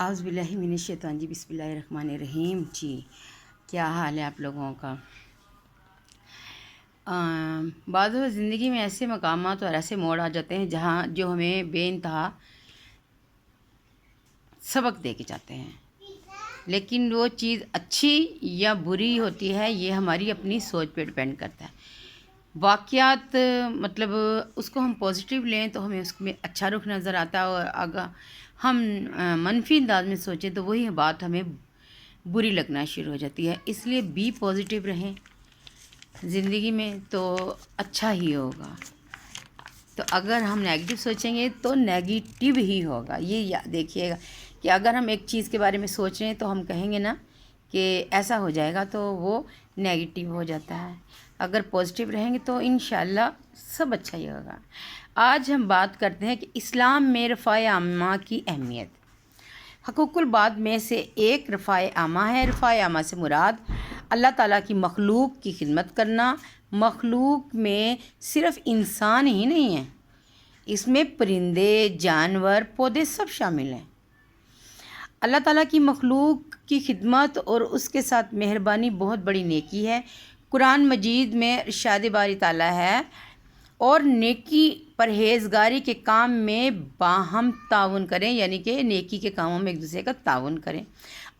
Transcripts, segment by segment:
आउज़ु बिल्लाहि मिनश्शैतानिर रजीम बिस्मिल्लाहिर्रहमानिर्रहीम। जी, क्या हाल है आप लोगों का? बाद ज़िंदगी में ऐसे मकामात और ऐसे मोड़ आ जाते हैं जहाँ जो हमें बेइंतहा सबक दे के जाते हैं, लेकिन वो चीज़ अच्छी या बुरी होती है ये हमारी अपनी सोच पे डिपेंड करता है। वाक़यात मतलब उसको हम पॉजिटिव लें तो हमें उसमें अच्छा रुख नज़र आता है, और अगर हम मनफी अंदाज में सोचें तो वही बात हमें बुरी लगना शुरू हो जाती है। इसलिए बी पॉजिटिव रहें ज़िंदगी में तो अच्छा ही होगा। तो अगर हम नेगेटिव सोचेंगे तो नेगेटिव ही होगा। ये याद देखिएगा कि अगर हम एक चीज़ के बारे में सोच रहे हैं तो हम कहेंगे ना कि ऐसा हो जाएगा, तो वो नेगेटिव हो जाता है। अगर पॉजिटिव रहेंगे तो इंशाल्लाह सब अच्छा ही होगा। आज हम बात करते हैं कि इस्लाम में रफ़ाए आमा की अहमियत। हकूक़ुल बाद में से एक रफ़ाए आमा है। रफ़ाए आमा से मुराद अल्लाह ताला की मखलूक की खिदमत करना। मखलूक में सिर्फ़ इंसान ही नहीं है, इसमें परिंदे, जानवर, पौधे सब शामिल हैं। अल्लाह ताला की मखलूक की खिदमत और उसके साथ मेहरबानी बहुत बड़ी नेकी है। कुरान मजीद में इरशाद बारी ताला है, और नेकी परहेज़गारी के काम में बाहम ताउन करें, यानी कि नेकी के कामों में एक दूसरे का ताउन करें।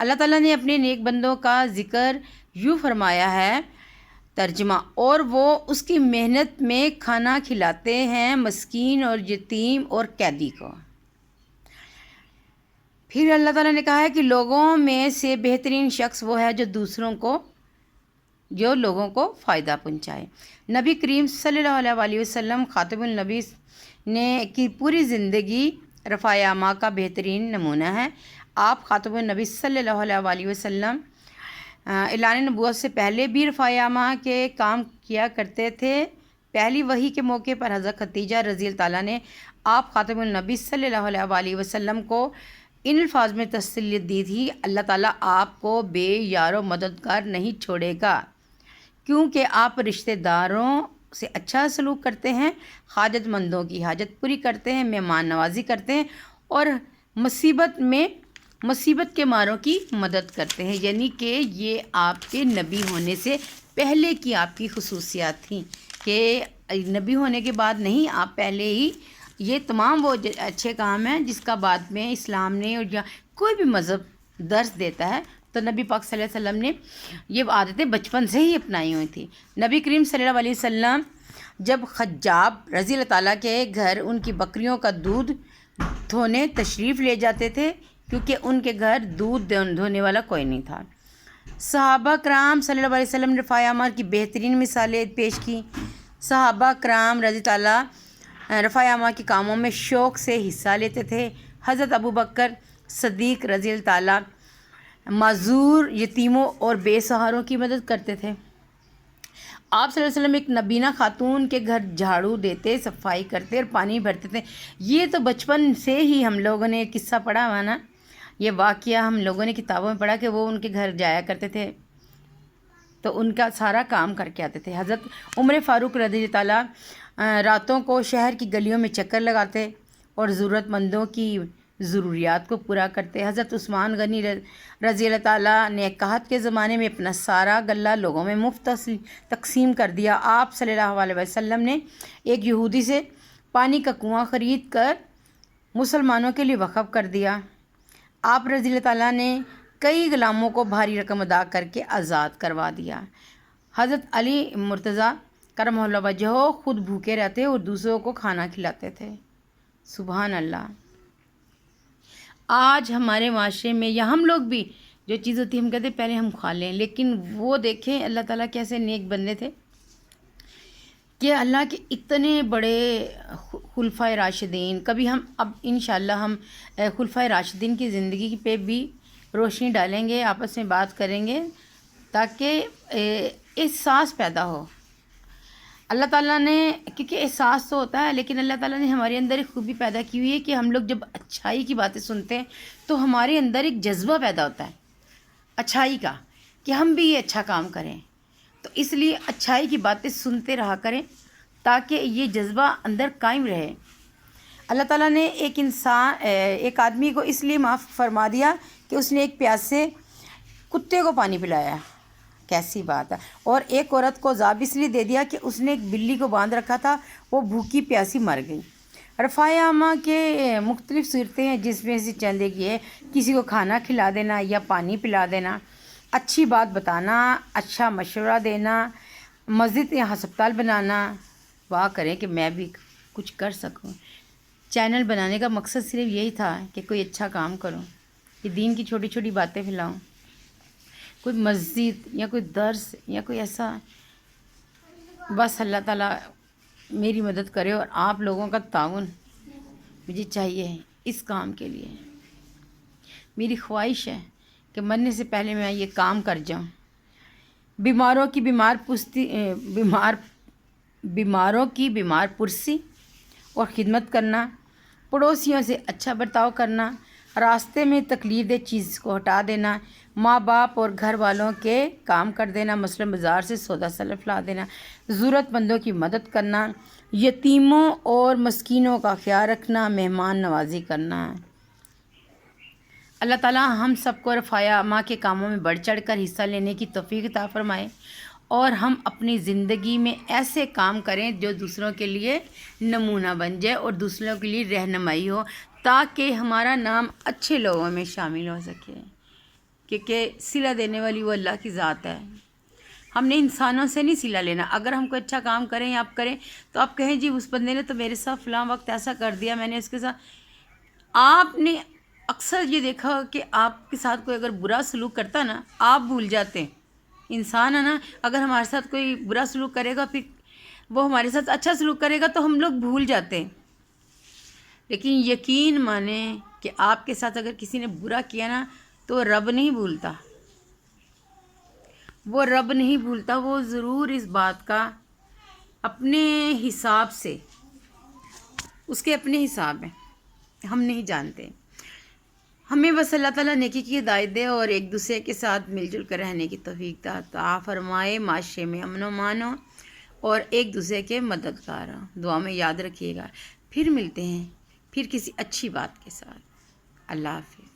अल्लाह ताला ने अपने नेक बंदों का ज़िक्र यूँ फरमाया है, तर्जमा, और वो उसकी मेहनत में खाना खिलाते हैं मस्कीन और यतीम और कैदी को। फिर अल्लाह ताला ने कहा है कि लोगों में से बेहतरीन शख्स वो है जो लोगों को फ़ायदा पहुँचाए। नबी करीम सल्लल्लाहु अलैहि वसल्लम खातमुन नबी ने की पूरी ज़िंदगी रफ़ाए आमा का बेहतरीन नमूना है। आप खातमुन नबी सल्लल्लाहु अलैहि वसल्लम ऐलान नबूवत से पहले भी रफ़ाए आमा के काम किया करते थे। पहली वही के मौके पर हज़रत खदीजा रज़ी अल्लाह ताला ने आप खातमुन नबी सल्लल्लाहु अलैहि वसल्लम को इन अल्फाज में तसल्ली दी थी, अल्लाह ताला आपको बेयारो मददगार नहीं छोड़ेगा, क्योंकि आप रिश्तेदारों से अच्छा सलूक करते हैं, हाजतमंदों की हाजत पूरी करते हैं, मेहमान नवाजी करते हैं, और मुसीबत के मारों की मदद करते हैं। यानी कि ये आपके नबी होने से पहले की आपकी खुसूसियात थी कि नबी होने के बाद नहीं, आप पहले ही ये तमाम वो अच्छे काम हैं जिसका बाद में इस्लाम ने और या कोई भी मज़हब दर्स देता है, तो नबी पाक सल्लल्लाहु अलैहि वसल्लम ने ये आदतें बचपन से ही अपनाई हुई थी। नबी करीम सल्लल्लाहु अलैहि वसल्लम जब खज्जाब रज़ी अल्लाह ताला के घर उनकी बकरियों का दूध धोने तशरीफ़ ले जाते थे, क्योंकि उनके घर दूध धोने वाला कोई नहीं था। सहाबा कराम सल्लल्लाहु अलैहि वसल्लम ने रफ़ाए आमा की बेहतरीन मिसालें पेश की। सहाबा कराम रज़ी ताला रफ़ाए आमा के कामों में शौक़ से हिस्सा लेते थे। हज़रत अबू बकर सदीक़ रज़ी अल्लाह ताला माज़ूर, यतीमों और बेसहारों की मदद करते थे। आप सल्लल्लाहु अलैहि वसल्लम एक नबीना खातून के घर झाड़ू देते, सफाई करते और पानी भरते थे। ये तो बचपन से ही हम लोगों ने किस्सा पढ़ा हुआ ना, ये वाक़या हम लोगों ने किताबों में पढ़ा कि वो उनके घर जाया करते थे तो उनका सारा काम करके आते थे। हज़रत उमर फ़ारूक रज़ी ताला रातों को शहर की गलियों में चक्कर लगाते और ज़रूरतमंदों की ज़रूरियात को पूरा करते। हज़रत उस्मान गनी रज़ी अल्लाह ताला ने कहत के ज़माने में अपना सारा गल्ला लोगों में मुफ्त तकसीम कर दिया। आप सल्लल्लाहु अलैहि वसल्लम ने एक यहूदी से पानी का कुआं ख़रीद कर मुसलमानों के लिए वक़फ़ कर दिया। आप रज़ी अल्लाह ताला ने कई ग़ुलामों को भारी रकम अदा करके आज़ाद करवा दिया। हज़रत अली मुर्तज़ा करमहुल्लाह वजहो खुद भूखे रहते और दूसरों को खाना खिलाते थे। सुभान अल्लाह। आज हमारे माशरे में या हम लोग भी जो चीज़ होती है हम कहते पहले हम खा लें, लेकिन वो देखें अल्लाह ताला कैसे नेक बंदे थे कि अल्लाह के इतने बड़े खुलफाए राशिदीन। कभी हम अब इंशाल्लाह हम खुलफाए राशिदीन की ज़िंदगी पे भी रोशनी डालेंगे, आपस में बात करेंगे ताकि एहसास पैदा हो। अल्लाह ताला ने, क्योंकि एहसास तो होता है, लेकिन अल्लाह ताला ने हमारे अंदर एक खूबी पैदा की हुई है कि हम लोग जब अच्छाई की बातें सुनते हैं तो हमारे अंदर एक जज्बा पैदा होता है अच्छाई का कि हम भी ये अच्छा काम करें। तो इसलिए अच्छाई की बातें सुनते रहा करें ताकि ये जज्बा अंदर कायम रहे। اللہ تعالیٰ نے ایک آدمی کو اس لیے معاف فرما دیا کہ اس نے ایک پیاسے کتے کو پانی پلایا، کیسی بات ہے، اور ایک عورت کو عذاب اس لیے دے دیا کہ اس نے ایک بلی کو باندھ رکھا تھا، وہ بھوکی پیاسی مر گئی۔ رفاع عامہ کے مختلف صورتیں ہیں، جس میں سے چند ایک یہ کسی کو کھانا کھلا دینا یا پانی پلا دینا، اچھی بات بتانا، اچھا مشورہ دینا، مسجد یا ہسپتال بنانا۔ دعا کریں کہ میں بھی کچھ کر سکوں۔ چینل بنانے کا مقصد صرف یہی تھا کہ کوئی اچھا کام کروں، کہ دین کی چھوٹی چھوٹی باتیں پھیلاؤں، کوئی مسجد یا کوئی درس یا کوئی ایسا، بس اللہ تعالیٰ میری مدد کرے اور آپ لوگوں کا تعاون مجھے چاہیے اس کام کے لیے۔ میری خواہش ہے کہ مرنے سے پہلے میں یہ کام کر جاؤں، بیماروں کی بیمار پرسی اور خدمت کرنا، پڑوسیوں سے اچھا برتاؤ کرنا، راستے میں تکلیف دہ چیز کو ہٹا دینا، ماں باپ اور گھر والوں کے کام کر دینا، مثلاً بازار سے سودا سلف لا دینا، ضرورت مندوں کی مدد کرنا، یتیموں اور مسکینوں کا خیال رکھنا، مہمان نوازی کرنا۔ اللہ تعالیٰ ہم سب کو رفاع عامہ کے کاموں میں بڑھ چڑھ کر حصہ لینے کی توفیق عطا فرمائے، اور ہم اپنی زندگی میں ایسے کام کریں جو دوسروں کے لیے نمونہ بن جائے اور دوسروں کے لیے رہنمائی ہو، تاکہ ہمارا نام اچھے لوگوں میں شامل ہو سکے، کیونکہ صلہ دینے والی وہ اللہ کی ذات ہے۔ ہم نے انسانوں سے نہیں صلہ لینا۔ اگر ہم کوئی اچھا کام کریں یا آپ کریں تو آپ کہیں جی اس بندے نے تو میرے ساتھ فلاں وقت ایسا کر دیا، میں نے اس کے ساتھ، آپ نے اکثر یہ دیکھا کہ آپ کے ساتھ کوئی اگر برا سلوک کرتا نا، آپ بھول جاتے ہیں۔ انسان ہے نا، اگر ہمارے ساتھ کوئی برا سلوک کرے گا، پھر وہ ہمارے ساتھ اچھا سلوک کرے گا تو ہم لوگ بھول جاتے ہیں، لیکن یقین مانیں کہ آپ کے ساتھ اگر کسی نے برا کیا نا تو رب نہیں بھولتا، وہ ضرور اس بات کا اپنے حساب سے، اس کے اپنے حساب ہیں، ہم نہیں جانتے۔ ہمیں بس اللہ تعالیٰ نیکی کی ہدایت دے اور ایک دوسرے کے ساتھ مل جل کر رہنے کی توفیق عطا فرمائے، معاشرے میں امن و امان ہو اور ایک دوسرے کے مددگار ہوں۔ دعا میں یاد رکھیے گا۔ پھر ملتے ہیں پھر کسی اچھی بات کے ساتھ۔ اللہ حافظ۔